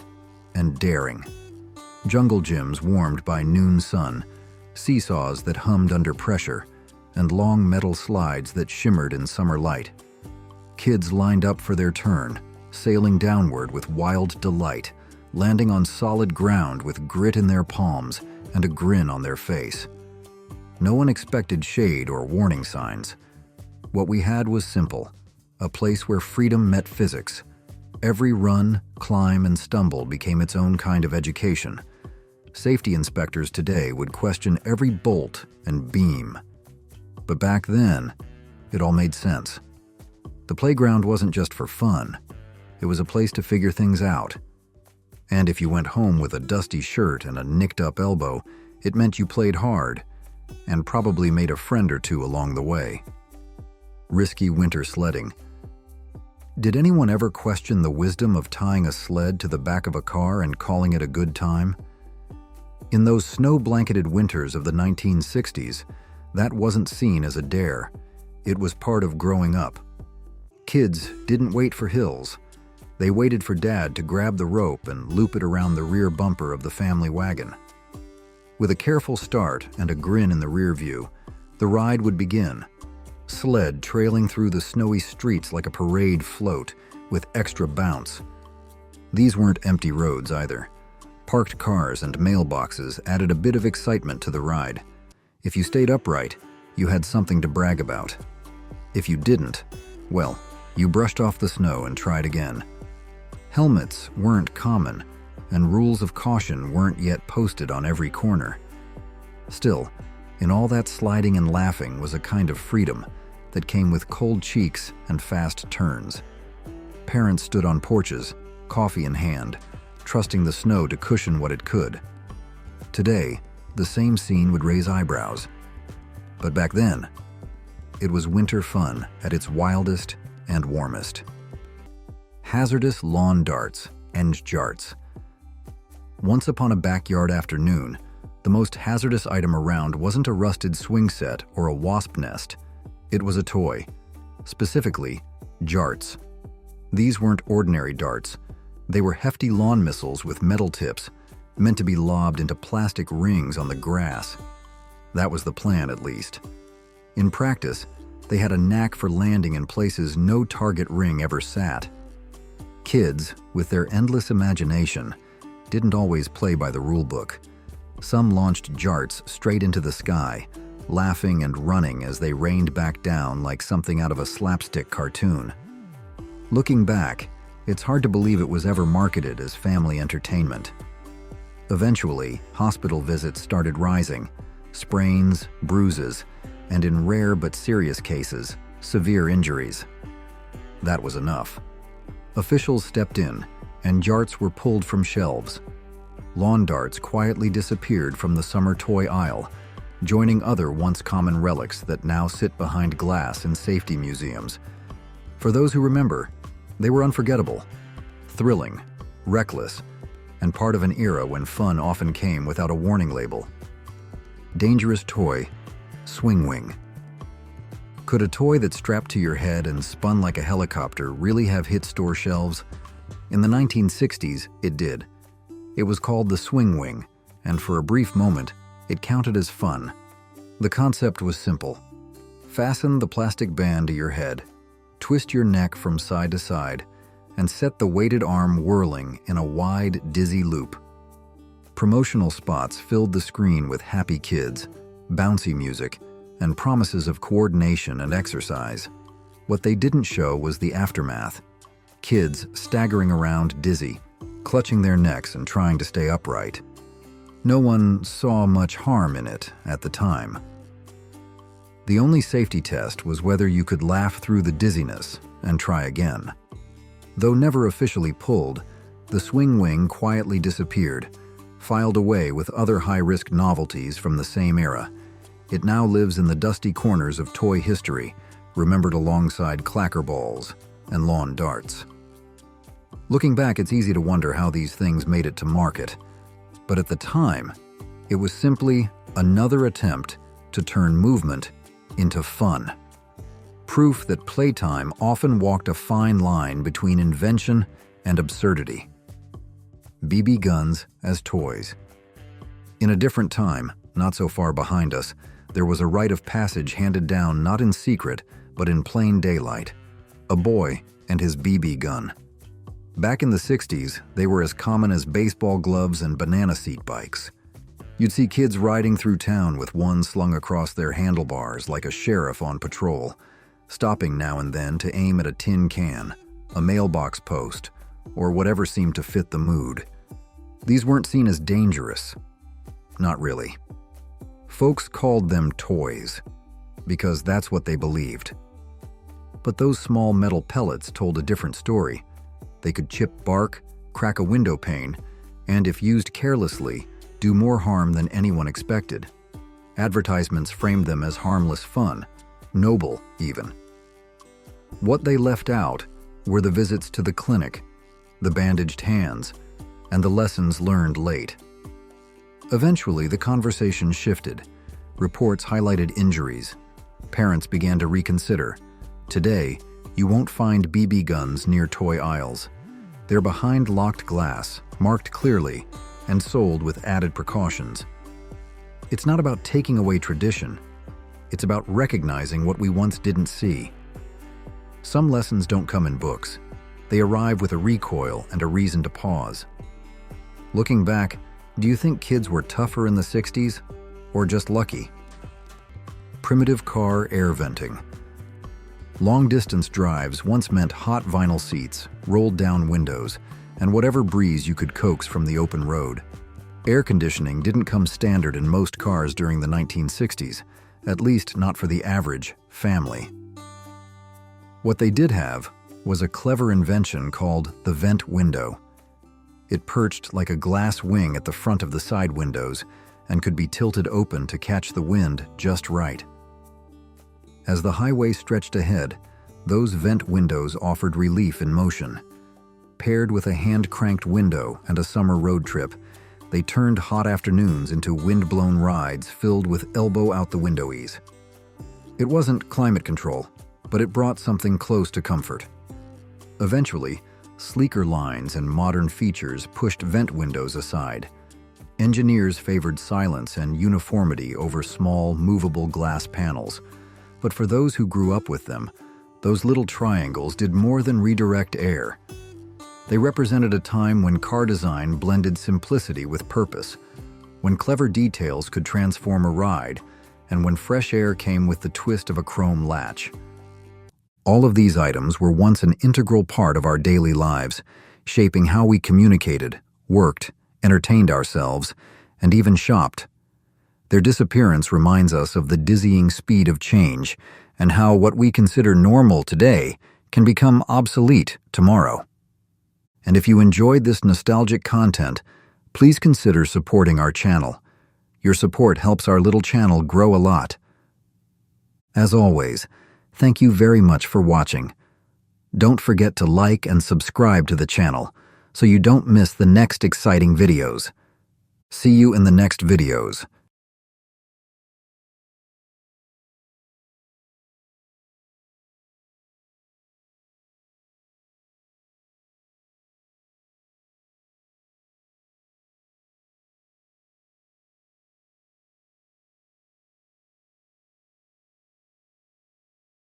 and daring. Jungle gyms warmed by noon sun, seesaws that hummed under pressure, and long metal slides that shimmered in summer light. Kids lined up for their turn, sailing downward with wild delight, landing on solid ground with grit in their palms and a grin on their face. No one expected shade or warning signs. What we had was simple, a place where freedom met physics. Every run, climb, and stumble became its own kind of education. Safety inspectors today would question every bolt and beam. But back then, it all made sense. The playground wasn't just for fun. It was a place to figure things out. And if you went home with a dusty shirt and a nicked-up elbow, it meant you played hard, and probably made a friend or two along the way. Risky winter sledding. Did anyone ever question the wisdom of tying a sled to the back of a car and calling it a good time? In those snow-blanketed winters of the 1960s, that wasn't seen as a dare. It was part of growing up. Kids didn't wait for hills. They waited for Dad to grab the rope and loop it around the rear bumper of the family wagon. With a careful start and a grin in the rear view, the ride would begin. Sled trailing through the snowy streets like a parade float, with extra bounce. These weren't empty roads either. Parked cars and mailboxes added a bit of excitement to the ride. If you stayed upright, you had something to brag about. If you didn't, well, you brushed off the snow and tried again. Helmets weren't common, and rules of caution weren't yet posted on every corner. Still, in all that sliding and laughing was a kind of freedom that came with cold cheeks and fast turns. Parents stood on porches, coffee in hand, trusting the snow to cushion what it could. Today, the same scene would raise eyebrows. But back then, it was winter fun at its wildest and warmest. Hazardous lawn darts and jarts. Once upon a backyard afternoon, the most hazardous item around wasn't a rusted swing set or a wasp nest. It was a toy. Specifically, jarts. These weren't ordinary darts. They were hefty lawn missiles with metal tips, meant to be lobbed into plastic rings on the grass. That was the plan, at least. In practice, they had a knack for landing in places no target ring ever sat. Kids, with their endless imagination, didn't always play by the rulebook. Some launched jarts straight into the sky, laughing and running as they rained back down like something out of a slapstick cartoon. Looking back, it's hard to believe it was ever marketed as family entertainment. Eventually, hospital visits started rising, sprains, bruises, and in rare but serious cases, severe injuries. That was enough. Officials stepped in, and jarts were pulled from shelves. Lawn darts quietly disappeared from the summer toy aisle, joining other once common relics that now sit behind glass in safety museums. For those who remember, they were unforgettable, thrilling, reckless, and part of an era when fun often came without a warning label. Dangerous toy, swing wing. Could a toy that strapped to your head and spun like a helicopter really have hit store shelves? In the 1960s, it did. It was called the swing wing, and for a brief moment, it counted as fun. The concept was simple. Fasten the plastic band to your head, twist your neck from side to side, and set the weighted arm whirling in a wide, dizzy loop. Promotional spots filled the screen with happy kids, bouncy music, and promises of coordination and exercise. What they didn't show was the aftermath. Kids staggering around dizzy, clutching their necks and trying to stay upright. No one saw much harm in it at the time. The only safety test was whether you could laugh through the dizziness and try again. Though never officially pulled, the swing wing quietly disappeared, filed away with other high-risk novelties from the same era. It now lives in the dusty corners of toy history, remembered alongside clacker balls and lawn darts. Looking back, it's easy to wonder how these things made it to market. But at the time, it was simply another attempt to turn movement into fun. Proof that playtime often walked a fine line between invention and absurdity. BB guns as toys. In a different time, not so far behind us, there was a rite of passage handed down not in secret, but in plain daylight. A boy and his BB gun. Back in the 60s, they were as common as baseball gloves and banana seat bikes. You'd see kids riding through town with one slung across their handlebars like a sheriff on patrol, stopping now and then to aim at a tin can, a mailbox post, or whatever seemed to fit the mood. These weren't seen as dangerous. Not really. Folks called them toys, because that's what they believed. But those small metal pellets told a different story. They could chip bark, crack a window pane, and if used carelessly, do more harm than anyone expected. Advertisements framed them as harmless fun, noble even. What they left out were the visits to the clinic, the bandaged hands, and the lessons learned late. Eventually, the conversation shifted. Reports highlighted injuries. Parents began to reconsider. Today, you won't find BB guns near toy aisles. They're behind locked glass, marked clearly, and sold with added precautions. It's not about taking away tradition. It's about recognizing what we once didn't see. Some lessons don't come in books. They arrive with a recoil and a reason to pause. Looking back, do you think kids were tougher in the 60s, or just lucky? Primitive car air venting. Long-distance drives once meant hot vinyl seats, rolled down windows, and whatever breeze you could coax from the open road. Air conditioning didn't come standard in most cars during the 1960s, at least not for the average family. What they did have was a clever invention called the vent window. It perched like a glass wing at the front of the side windows and could be tilted open to catch the wind just right. As the highway stretched ahead, those vent windows offered relief in motion. Paired with a hand-cranked window and a summer road trip, they turned hot afternoons into wind-blown rides filled with elbow-out-the-window ease. It wasn't climate control, but it brought something close to comfort. Eventually, sleeker lines and modern features pushed vent windows aside. Engineers favored silence and uniformity over small, movable glass panels. But for those who grew up with them, those little triangles did more than redirect air. They represented a time when car design blended simplicity with purpose, when clever details could transform a ride, and when fresh air came with the twist of a chrome latch. All of these items were once an integral part of our daily lives, shaping how we communicated, worked, entertained ourselves, and even shopped. Their disappearance reminds us of the dizzying speed of change and how what we consider normal today can become obsolete tomorrow. And if you enjoyed this nostalgic content, please consider supporting our channel. Your support helps our little channel grow a lot. As always, thank you very much for watching. Don't forget to like and subscribe to the channel so you don't miss the next exciting videos. See you in the next videos.